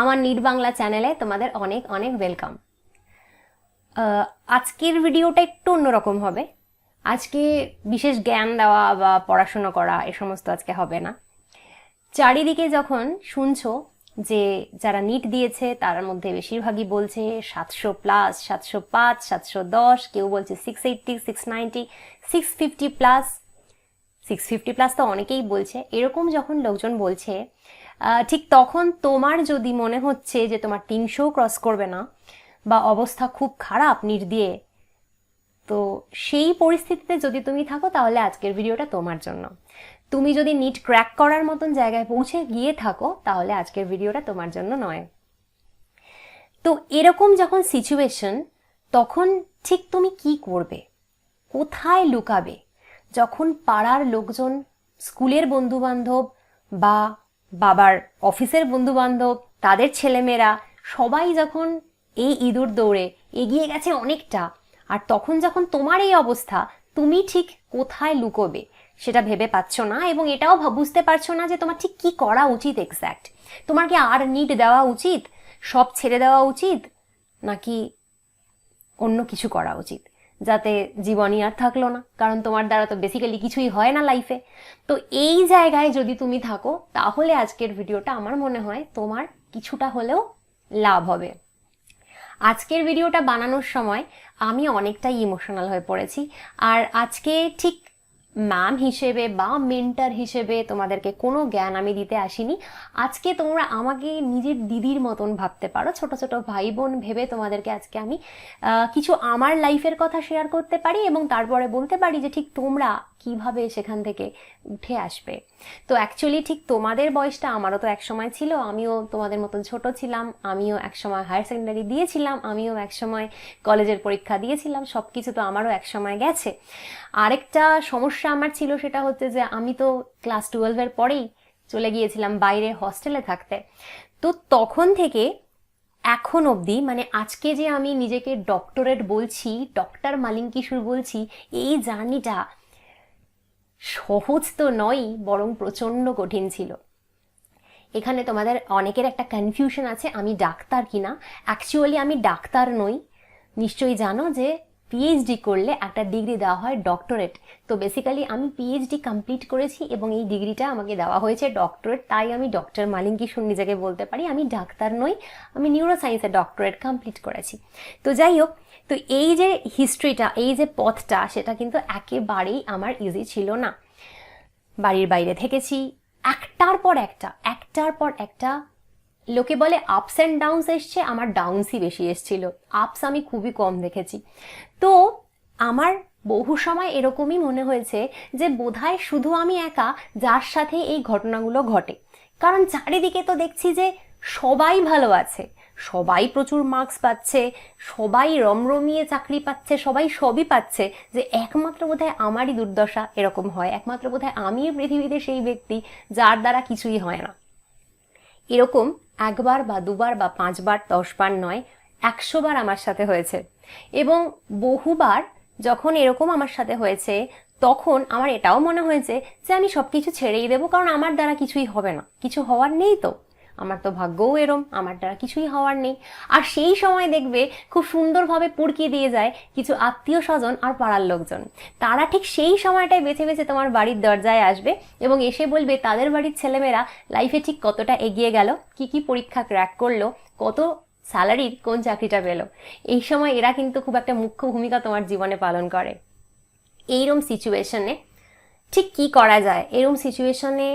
আমার নিট বাংলা চ্যানেলে তোমাদের অনেক অনেক ওয়েলকাম। আজকের ভিডিওটা একটু অন্যরকম হবে। আজকে বিশেষ জ্ঞান দেওয়া বা পড়াশোনা করা এ সমস্ত আজকে হবে না। চারিদিকে যখন শুনছো যে যারা নিট দিয়েছে তার মধ্যে বেশিরভাগই বলছে 700+, 705, 710, কেউ বলছে 680, 690, 650+, 650+ তো অনেকেই বলছে। এরকম যখন লোকজন বলছে, ঠিক তখন তোমার যদি মনে হচ্ছে যে তোমার 300 ক্রস করবে না বা অবস্থা খুব খারাপ নিট দিয়ে, তো সেই পরিস্থিতিতে যদি তুমি থাকো তাহলে আজকের ভিডিওটা তোমার জন্য। তুমি যদি নিট ক্র্যাক করার মতন জায়গায় পৌঁছে গিয়ে থাকো তাহলে আজকের ভিডিওটা তোমার জন্য নয়। তো এরকম যখন সিচুয়েশন, তখন ঠিক তুমি কি করবে, কোথায় লুকাবে? যখন পাড়ার লোকজন, স্কুলের বন্ধুবান্ধব বা বাবার অফিসের বন্ধুবান্ধব, তাদের ছেলেমেয়েরা সবাই যখন এই ইঁদুর দৌড়ে এগিয়ে গেছে অনেকটা, আর তখন যখন তোমার এই অবস্থা, তুমি ঠিক কোথায় লুকোবে সেটা ভেবে পাচ্ছ না, এবং এটাও বুঝতে পারছো না যে তোমার ঠিক কি করা উচিত এক্স্যাক্ট। তোমার কি আর নিট দেওয়া উচিত, সব ছেড়ে দেওয়া উচিত, নাকি অন্য কিছু করা উচিত, যাতে জীবনই আর থাকলো না? কারণ তোমার দ্বারা তো বেসিক্যালি কিছুই হয় না লাইফে। তো এই জায়গায় যদি তুমি থাকো তাহলে আজকের ভিডিওটা আমার মনে হয় তোমার কিছুটা হলেও লাভ হবে। আজকের ভিডিওটা বানানোর সময় আমি অনেকটাই ইমোশনাল হয়ে পড়েছি, আর আজকে ঠিক ম্যাম হিসেবে বা মেন্টার হিসেবে তোমাদেরকে কোনো জ্ঞান আমি দিতে আসিনি। আজকে তোমরা আমাকে নিজের দিদির মতন ভাবতে পারো, ছোট ছোট ভাই বোন ভেবে তোমাদেরকে আজকে আমি কিছু আমার লাইফের কথা শেয়ার করতে পারি, এবং তারপরে বলতে পারি যে ঠিক তোমরা কিভাবে সেখান থেকে উঠে আসবে। তো অ্যাকচুয়ালি ঠিক তোমাদের বয়সটা আমারও তো একসময় ছিল, আমিও তোমাদের মতন ছোট ছিলাম, আমিও একসময় হায়ার সেকেন্ডারি দিয়েছিলাম, আমিও একসময় কলেজের পরীক্ষা দিয়েছিলাম, সব কিছু তো আমারও একসময় গেছে। আরেকটা সমস্যা আমার ছিল, সেটা হচ্ছে যে আমি তো ক্লাস 12-এর পরেই চলে গিয়েছিলাম বাইরে হস্টেলে থাকতে। তো তখন থেকে এখন অবধি, মানে আজকে যে আমি নিজেকে ডক্টরেট বলছি, ডক্টর মালিঙ্কি সুর বলছি, এই জার্নিটা সহজ তো নয়, বরং প্রচণ্ড কঠিন ছিল। এখানে তোমাদের অনেকের একটা কনফিউশন আছে আমি ডাক্তার কিনা। অ্যাকচুয়ালি আমি ডাক্তার নই। নিশ্চয়ই জানো যে পিএইচডি করলে একটা ডিগ্রি দেওয়া হয় ডক্টরেট। তো বেসিক্যালি আমি পিএইচডি কমপ্লিট করেছি এবং এই ডিগ্রিটা আমাকে দেওয়া হয়েছে ডক্টরেট, তাই আমি ডক্টর মালিঙ্কি সুর নিজেকে বলতে পারি। আমি ডাক্তার নই, আমি নিউরোসায়েন্সে ডক্টরেট কমপ্লিট করেছি। তো যাই হোক, তো এই যে হিস্ট্রিটা, এই যে পথটা, সেটা কিন্তু একেবারেই আমার ইজি ছিল না। বাড়ির বাইরে থেকেছি, একটার পর একটা লোকে বলে আপস অ্যান্ড ডাউনস এসছে, আমার ডাউনসই বেশি এসছিল, আপস আমি খুবই কম দেখেছি। তো আমার বহু সময় এরকমই মনে হয়েছে যে বোধহয় শুধু আমি একা যার সাথে এই ঘটনাগুলো ঘটে। কারণ চারিদিকে তো দেখছি যে সবাই ভালো আছে, সবাই প্রচুর মার্কস পাচ্ছে, সবাই রমরমিয়ে চাকরি পাচ্ছে, সবাই সবই পাচ্ছে, যে একমাত্র বোধহয় আমারই দুর্দশা এরকম হয়, একমাত্র বোধহয় আমি পৃথিবীতে সেই ব্যক্তি যার দ্বারা কিছুই হয় না। এরকম একবার বা দুবার বা 5বার 10বার নয়, 100বার আমার সাথে হয়েছে। এবং বহুবার যখন এরকম আমার সাথে হয়েছে, তখন আমার এটাও মনে হয়েছে যে আমি সবকিছু ছেড়েই দেবো, কারণ আমার দ্বারা কিছুই হবে না, কিছু হওয়ার নেই, তো আমার তো ভাগ্যও এরম, আমার দ্বারা কিছুই হওয়ার নেই। আর সেই সময় দেখবে খুব সুন্দরভাবে পুড়কিয়ে দিয়ে যায় কিছু আত্মীয় স্বজন আর পাড়ার লোকজন। তারা ঠিক সেই সময়টায় বেছে বেছে তোমার বাড়ির দরজায় আসবে এবং এসে বলবে তাদের বাড়ির ছেলেমেয়েরা লাইফে ঠিক কতটা এগিয়ে গেল, কি কি পরীক্ষা ক্র্যাক করলো, কত স্যালারির কোন চাকরিটা পেলো। এই সময় এরা কিন্তু খুব একটা মুখ্য ভূমিকা তোমার জীবনে পালন করে। এইরকম সিচুয়েশনে ঠিক কি করা যায়? এরকম সিচুয়েশনে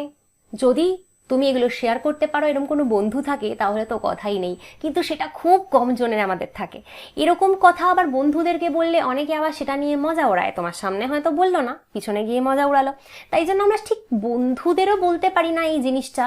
যদি তুমি এগুলো শেয়ার করতে পারো, এরকম কোনো বন্ধু থাকে, তাহলে তো কথাই নেই। কিন্তু সেটা খুব কম জনের আমাদের থাকে। এরকম কথা আবার বন্ধুদেরকে বললে অনেকে আবার সেটা নিয়ে মজা ওড়ায়। তোমার সামনে হয়তো বললো না, পিছনে গিয়ে মজা উড়ালো। তাই জন্য আমরা ঠিক বন্ধুদেরও বলতে পারি না এই জিনিসটা,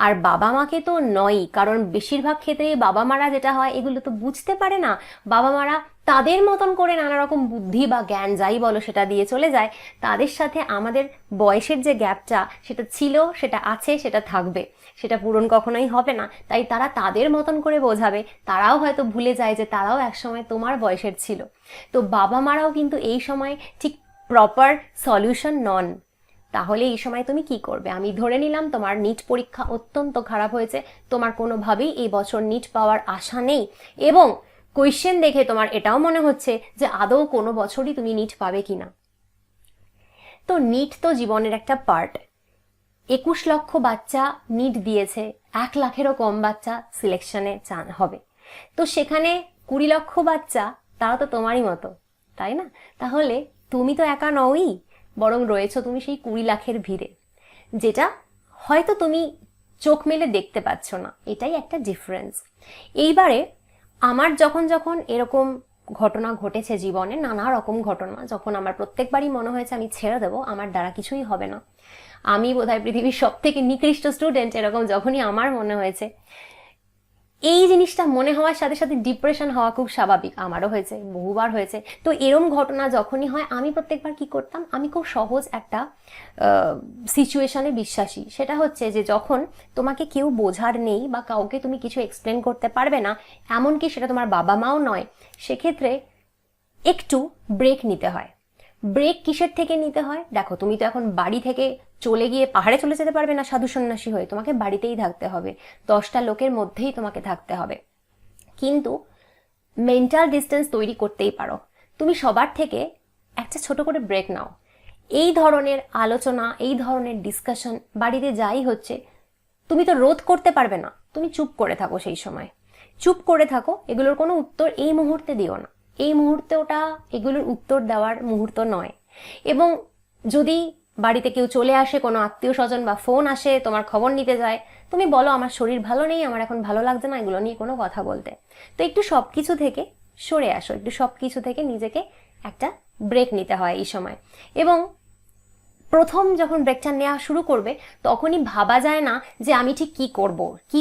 আর বাবা মাকে তো নয়ই, কারণ বেশিরভাগ ক্ষেত্রে বাবা মারা যেটা হয়, এগুলো তো বুঝতে পারে না। বাবা মারা তাদের মতন করে নানা রকম বুদ্ধি বা জ্ঞান যাই বলো সেটা দিয়ে চলে যায়। তাদের সাথে আমাদের বয়সের যে গ্যাপটা, সেটা ছিল, সেটা আছে, সেটা থাকবে, সেটা পূরণ কখনোই হবে না। তাই তারা তাদের মতন করে বোঝাবে। তারাও হয়তো ভুলে যায় যে তারাও একসময় তোমার বয়সের ছিল। তো বাবা মারাও কিন্তু এই সময় ঠিক প্রপার সলিউশন নন। তাহলে এই সময় তুমি কি করবে? আমি ধরে নিলাম তোমার নিট পরীক্ষা অত্যন্ত খারাপ হয়েছে, তোমার কোনোভাবেই এই বছর নিট পাওয়ার আশা নেই, এবং কোয়েশ্চেন দেখে তোমার এটাও মনে হচ্ছে যে আদৌ কোনো বছরই তুমি নিট পাবে কিনা। তো নিট তো জীবনের একটা পার্ট। 21 লক্ষ বাচ্চা নিট দিয়েছে, 1 লাখেরও কম বাচ্চা সিলেকশনে চান হবে। তো সেখানে 20 লক্ষ বাচ্চা, তারা তো তোমারই মতো, তাই না? তাহলে তুমি তো একা নওই, বরং রয়েছো তুমি সেই 20 লাখের ভিড়ে, যেটা হয়তো তুমি চোখ মেলে দেখতে পাচ্ছ না। এটাই একটা ডিফারেন্স। এইবারে আমার যখন যখন এরকম ঘটনা ঘটেছে জীবনে, নানা রকম ঘটনা, যখন আমার প্রত্যেকবারই মনে হয়েছে আমি ছেড়ে দেবো, আমার দ্বারা কিছুই হবে না, আমি বোধহয় পৃথিবীর সব থেকে নিকৃষ্ট স্টুডেন্ট, এরকম যখনই আমার মনে হয়েছে, এই জিনিসটা মনে হওয়ার সাথে সাথে ডিপ্রেশন হওয়া খুব স্বাভাবিক, আমারও হয়েছে, বহুবার হয়েছে। তো এরম ঘটনা যখনই হয়, আমি প্রত্যেকবার কি করতাম, আমি খুব সহজ একটা সিচুয়েশনে বিশ্বাসী। সেটা হচ্ছে যে যখন তোমাকে কেউ বোঝার নেই বা কাউকে তুমি কিছু এক্সপ্লেন করতে পারবে না, এমনকি সেটা তোমার বাবা মাও নয়, সেক্ষেত্রে একটু ব্রেক নিতে হয়। ব্রেক কিসের থেকে নিতে হয়? দেখো, তুমি তো এখন বাড়ি থেকে চলে গিয়ে পাহাড়ে চলে যেতে পারবে না সাধু সন্ন্যাসী হয়ে, তোমাকে বাড়িতেই থাকতে হবে, 10টা লোকের মধ্যেই তোমাকে থাকতে হবে। কিন্তু মেন্টাল ডিস্টেন্স তৈরি করতেই পারো। তুমি সবার থেকে একটা ছোট করে ব্রেক নাও। এই ধরনের আলোচনা, এই ধরনের ডিসকাশন বাড়িতে যাই হচ্ছে, তুমি তো রোধ করতে পারবে না, তুমি চুপ করে থাকো। সেই সময় চুপ করে থাকো, এগুলোর কোনো উত্তর এই মুহূর্তে দিও না। এই মুহূর্তে ওটা এগুলোর উত্তর দেওয়ার মুহূর্ত নয়। এবং যদি বাড়িতে কেউ চলে আসে, কোনো আত্মীয় স্বজন বা ফোন আসে তোমার খবর নিতে যায়, তুমি বলো আমার শরীর ভালো নেই, আমার এখন ভালো লাগছে না এগুলো নিয়ে কোনো কথা বলতে। তো একটু সব কিছু থেকে সরে আসো, একটু সব কিছু থেকে নিজেকে একটা ব্রেক নিতে হয় এই সময়। এবং প্রথম যখন ব্রেকটা নেওয়া শুরু করবে, তখনই ভাবা যায় না যে আমি ঠিক কি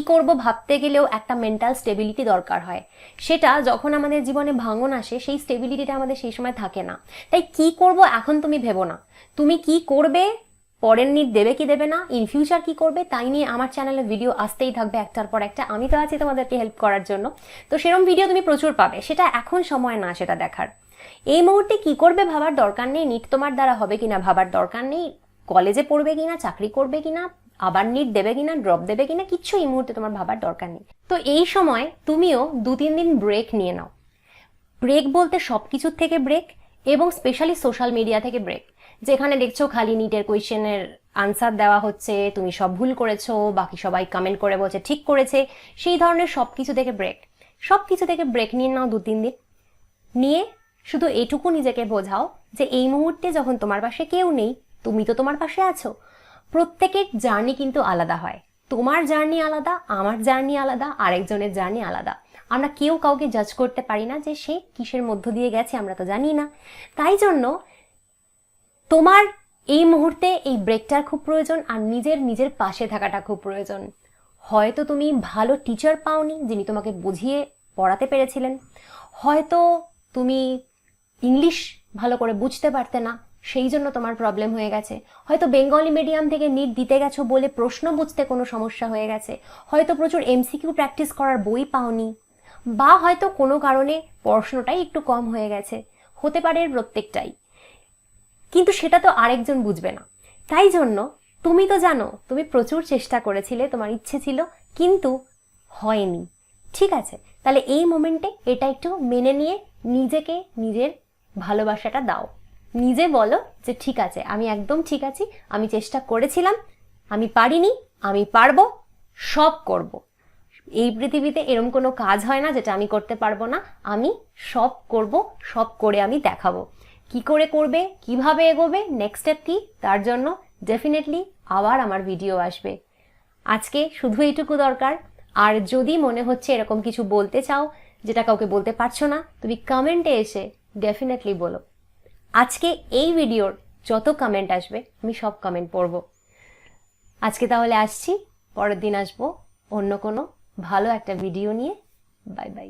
করব ভাবতে গেলেও একটা মেন্টাল স্টেবিলিটি দরকার হয়। সেটা যখন আমাদের জীবনে ভাঙন আসে, সেই স্টেবিলিটিটা আমাদের সেই সময় থাকে না। তাই কি করব এখন তুমি ভেবো না, তুমি কি করবে, পরের নিট দেবে কি দেবে না, ইন ফিউচার কি করবে, তাই নিয়ে আমার চ্যানেলে ভিডিও আসতেই থাকবে একটার পর একটা। আমি তো আছি তোমাদেরকে হেল্প করার জন্য। তো সেরকম ভিডিও তুমি প্রচুর পাবে, সেটা এখন সময় না সেটা দেখার। এই মুহূর্তে কি করবে ভাবার দরকার নেই, নিট তোমার দ্বারা হবে কিনা ভাবার দরকার নেই, কলেজে পড়বে কিনা, চাকরি করবে কিনা, আবার নিট দেবে কিনা, ড্রপ দেবে কিনা, কিচ্ছু এই মুহূর্তে তোমার ভাবার দরকার নেই। তো এই সময় তুমিও 2-3 দিন ব্রেক নিয়ে নাও। ব্রেক বলতে সবকিছুর থেকে ব্রেক, এবং স্পেশালি সোশ্যাল মিডিয়া থেকে ব্রেক। যেখানে দেখছো খালি নিটের কোয়েশ্চেনের আনসার দেওয়া হচ্ছে, তুমি সব ভুল করেছো, বাকি সবাই কমেন্ট করে বলছে ঠিক করেছে, সেই ধরনের সবকিছু থেকে ব্রেক। সবকিছু থেকে ব্রেক নিয়ে নাও 2-3 দিন। নিয়ে শুধু এটুকু নিজেকে বোঝাও যে এই মুহূর্তে যখন তোমার পাশে কেউ নেই, তুমি তো তোমার পাশে আছো। প্রত্যেকের জার্নি কিন্তু আলাদা হয়, তোমার জার্নি আলাদা, আমার জার্নি আলাদা, আরেকজনের জার্নি আলাদা। আমরা কেউ কাউকে জাজ করতে পারি না যে সে কিসের মধ্য দিয়ে গেছে, আমরা তো জানি না। তাই জন্য তোমার এই মুহূর্তে এই ব্রেকটার খুব প্রয়োজন, আর নিজের পাশে থাকাটা খুব প্রয়োজন। হয়তো তুমি ভালো টিচার পাওনি যিনি তোমাকে বুঝিয়ে পড়াতে পেরেছিলেন, হয়তো তুমি ইংলিশ ভালো করে বুঝতে পারতে না, সেই জন্য তোমার প্রবলেম হয়ে গেছে, হয়তো বেঙ্গলি মিডিয়াম থেকে নিট দিতে গেছো বলে প্রশ্ন বুঝতে কোনো সমস্যা হয়ে গেছে, হয়তো প্রচুর এমসিকিউ প্র্যাকটিস করার বই পাওনি, বা হয়তো কোনো কারণে পড়াশোনাটাই একটু কম হয়ে গেছে, হতে পারে প্রত্যেকটাই। কিন্তু সেটা তো আরেকজন বুঝবে না। তাই জন্য তুমি তো জানো তুমি প্রচুর চেষ্টা করেছিলে, তোমার ইচ্ছে ছিল, কিন্তু হয়নি। ঠিক আছে, তাহলে এই মোমেন্টে এটা একটু মেনে নিয়ে নিজেকে নিজের ভালোবাসাটা দাও। নিজে বলো যে ঠিক আছে, আমি একদম ঠিক আছি, আমি চেষ্টা করেছিলাম, আমি পারিনি, আমি পারবো, সব করব। এই পৃথিবীতে এরম কোনো কাজ হয় না যেটা আমি করতে পারবো না, আমি সব করব, সব করে আমি দেখাবো। কি করে করবে, কিভাবে এগোবে, নেক্সট স্টেপ কি, তার জন্য ডেফিনেটলি আবার আমার ভিডিও আসবে। আজকে শুধু এইটুকু দরকার। আর যদি মনে হচ্ছে এরকম কিছু বলতে চাও যেটা কাউকে বলতে পারছো না, তুমি কমেন্টে এসে ডেফিনেটলি বলো। আজকে এই ভিডিওর যত কমেন্ট আসবে আমি সব কমেন্ট পড়বো। আজকে তাহলে আসছি, পরের দিন আসবো অন্য কোনো ভালো একটা ভিডিও নিয়ে। Bye bye.